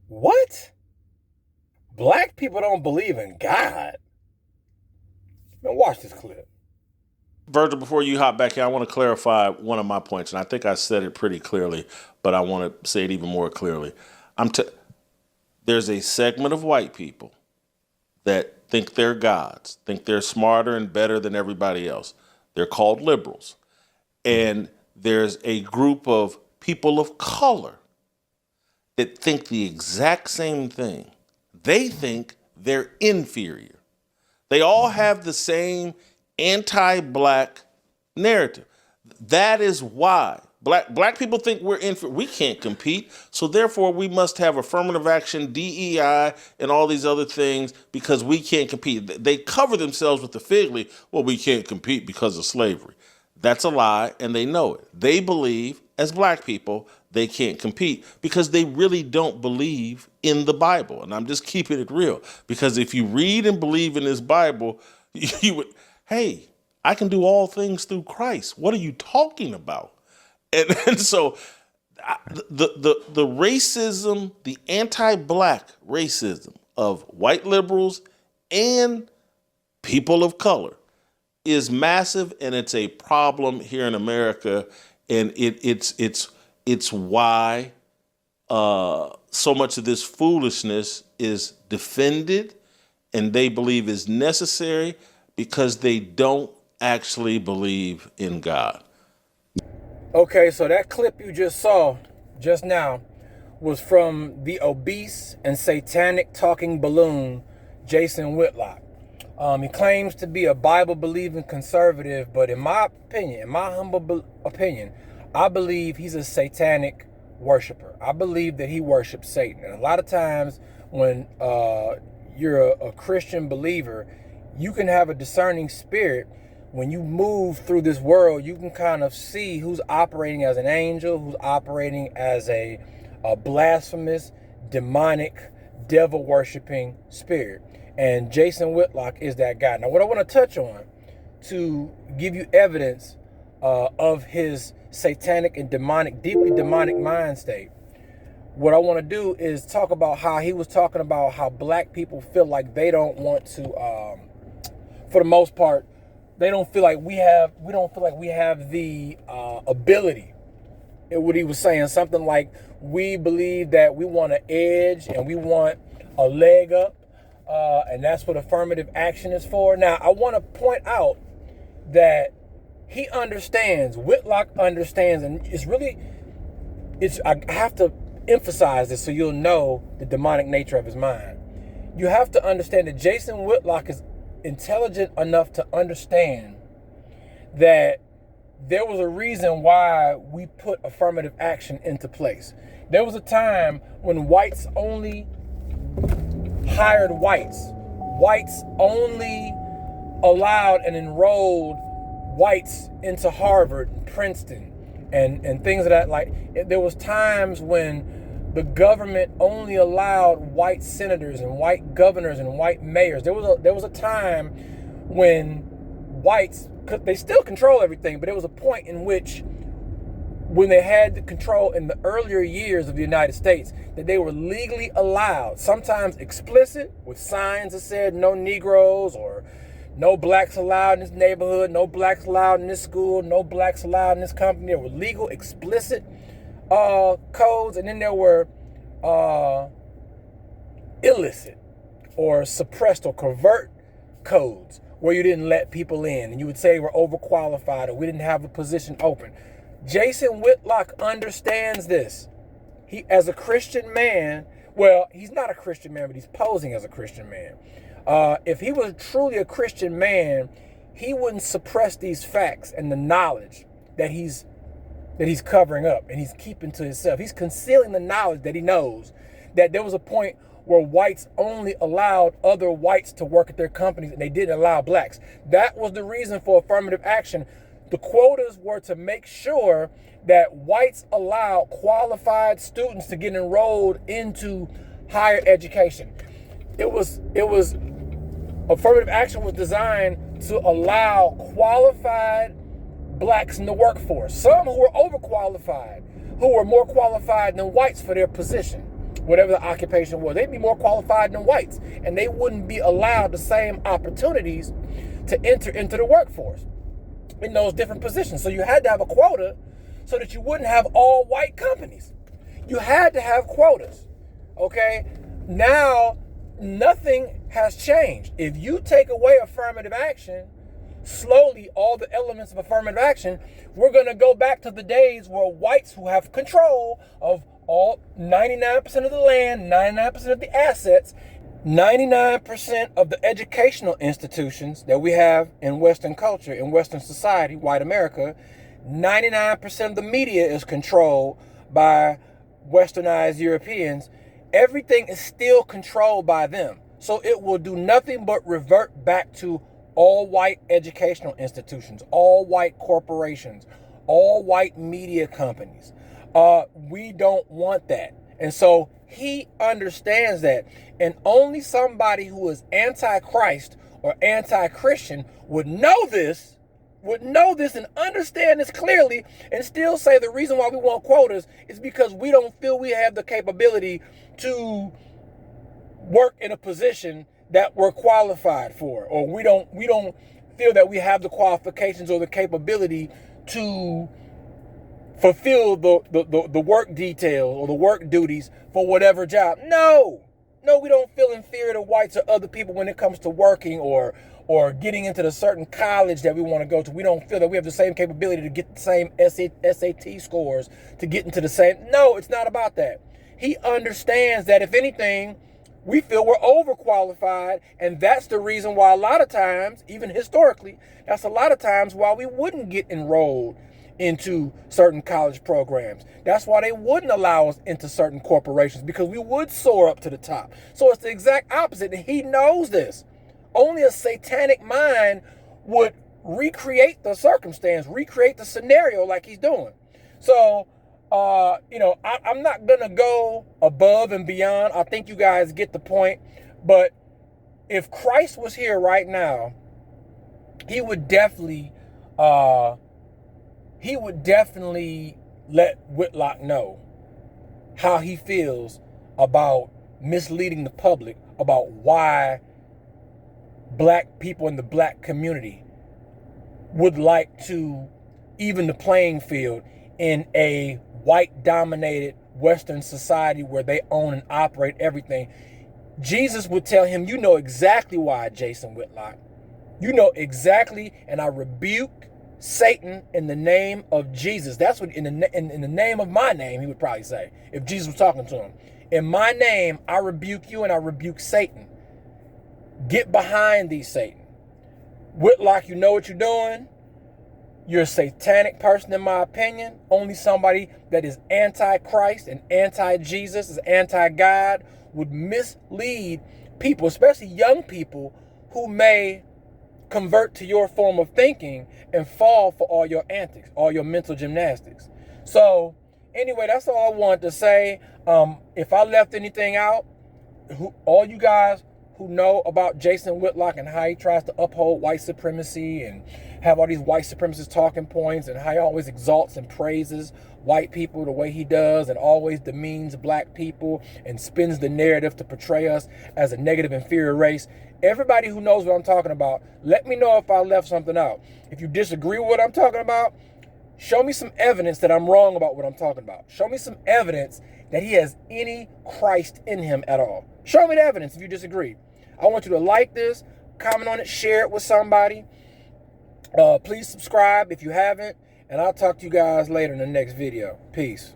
What? Black people don't believe in God? Man, watch this clip. Virgil, before you hop back here, I want to clarify one of my points, and I think I said it pretty clearly, but I want to say it even more clearly. There's a segment of white people that think they're gods, think they're smarter and better than everybody else. They're called liberals. And there's a group of people of color that think the exact same thing. They think they're inferior. They all have the same anti-black narrative. That is why black people think we're inferior. We can't compete, so therefore we must have affirmative action, DEI, and all these other things because we can't compete. They cover themselves with the fig leaf. Well, we can't compete because of slavery. That's a lie, and they know it. They believe, as black people, they can't compete because they really don't believe in the Bible. And I'm just keeping it real. Because if you read and believe in this Bible, you would, hey, I can do all things through Christ. What are you talking about? And so the racism, the anti-black racism of white liberals and people of color is massive, and it's a problem here in America, and it's why so much of this foolishness is defended, and they believe is necessary because they don't actually believe in God. Okay, so that clip you just saw just now was from the obese and satanic talking balloon, Jason Whitlock. He claims to be a Bible-believing conservative, but in my opinion, in my humble opinion, I believe he's a satanic worshiper. I believe that he worships Satan. And a lot of times when you're a Christian believer, you can have a discerning spirit. When you move through this world, you can kind of see who's operating as an angel, who's operating as a blasphemous, demonic, devil-worshiping spirit. And Jason Whitlock is that guy. Now, what I want to touch on to give you evidence of his satanic and demonic, deeply demonic mind state, what I want to do is talk about how he was talking about how black people feel like they don't want to, for the most part, they don't feel like we don't feel like we have the ability. What he was saying, something like, we believe that we want an edge and we want a leg up. And that's what affirmative action is for. Now, I want to point out that he understands, Whitlock understands, and I have to emphasize this so you'll know the demonic nature of his mind. You have to understand that Jason Whitlock is intelligent enough to understand that there was a reason why we put affirmative action into place. There was a time when whites only hired whites. Whites only allowed and enrolled whites into Harvard and Princeton and things of that. Like, there was times when the government only allowed white senators and white governors and white mayors. There was a time when whites, they still control everything, but there was a point in which, when they had the control in the earlier years of the United States, that they were legally allowed, sometimes explicit, with signs that said no Negroes or no blacks allowed in this neighborhood, no blacks allowed in this school, no blacks allowed in this company. There were legal, explicit codes, and then there were illicit or suppressed or covert codes where you didn't let people in and you would say we're overqualified or we didn't have a position open. Jason Whitlock understands this. He, as a Christian man, well, he's not a Christian man, but he's posing as a Christian man. If he was truly a Christian man, he wouldn't suppress these facts and the knowledge that he's covering up and he's keeping to himself. He's concealing the knowledge that he knows that there was a point where whites only allowed other whites to work at their companies and they didn't allow blacks. That was the reason for affirmative action. The quotas were to make sure that whites allow qualified students to get enrolled into higher education. Affirmative action was designed to allow qualified blacks in the workforce. Some who were overqualified, who were more qualified than whites for their position. whatever the occupation was. They'd be more qualified than whites, and they wouldn't be allowed the same opportunities to enter into the workforce in those different positions. So you had to have a quota so that you wouldn't have all white companies. You had to have quotas, okay? Now, nothing has changed. If you take away affirmative action, slowly all the elements of affirmative action, we're going to go back to the days where whites who have control of all 99% of the land, 99% of the assets, 99% of the educational institutions that we have in Western culture, in Western society, white America, 99% of the media is controlled by Westernized Europeans. Everything is still controlled by them. So it will do nothing but revert back to all white educational institutions, all white corporations, all white media companies. We don't want that. And so he understands that. And only somebody who is anti-Christ or anti-Christian would know this and understand this clearly and still say the reason why we want quotas is because we don't feel we have the capability to work in a position that we're qualified for, or we don't feel that we have the qualifications or the capability to fulfill the work details or the work duties for whatever job. No, we don't feel inferior to whites or other people when it comes to working or getting into the certain college that we want to go to. We don't feel that we have the same capability to get the same SAT scores to get into the same. No, it's not about that. He understands that if anything, we feel we're overqualified, and that's the reason why a lot of times, even historically, that's a lot of times why we wouldn't get enrolled into certain college programs. That's why they wouldn't allow us into certain corporations, because we would soar up to the top. So it's the exact opposite, and he knows this. Only a satanic mind would recreate the circumstance, recreate the scenario like he's doing. So, I'm not going to go above and beyond. I think you guys get the point. But if Christ was here right now, he would definitely let Whitlock know how he feels about misleading the public about why black people in the black community would like to even the playing field in a white-dominated Western society where they own and operate everything. Jesus would tell him, you know exactly why, Jason Whitlock. You know exactly, and I rebuke Satan in the name of Jesus. That's what, in the name of my name, he would probably say, if Jesus was talking to him. In my name, I rebuke you and I rebuke Satan. Get behind thee, Satan. Whitlock, you know what you're doing. You're a satanic person, in my opinion. Only somebody that is anti-Christ and anti-Jesus, is anti-God, would mislead people, especially young people who may convert to your form of thinking and fall for all your antics, all your mental gymnastics. So anyway, that's all I wanted to say. If I left anything out, all you guys who know about Jason Whitlock and how he tries to uphold white supremacy and have all these white supremacist talking points and how he always exalts and praises white people the way he does and always demeans black people and spins the narrative to portray us as a negative inferior race. Everybody who knows what I'm talking about, let me know if I left something out. If you disagree with what I'm talking about, show me some evidence that I'm wrong about what I'm talking about. Show me some evidence that he has any Christ in him at all. Show me the evidence if you disagree. I want you to like this, comment on it, share it with somebody. Please subscribe if you haven't, and I'll talk to you guys later in the next video. Peace.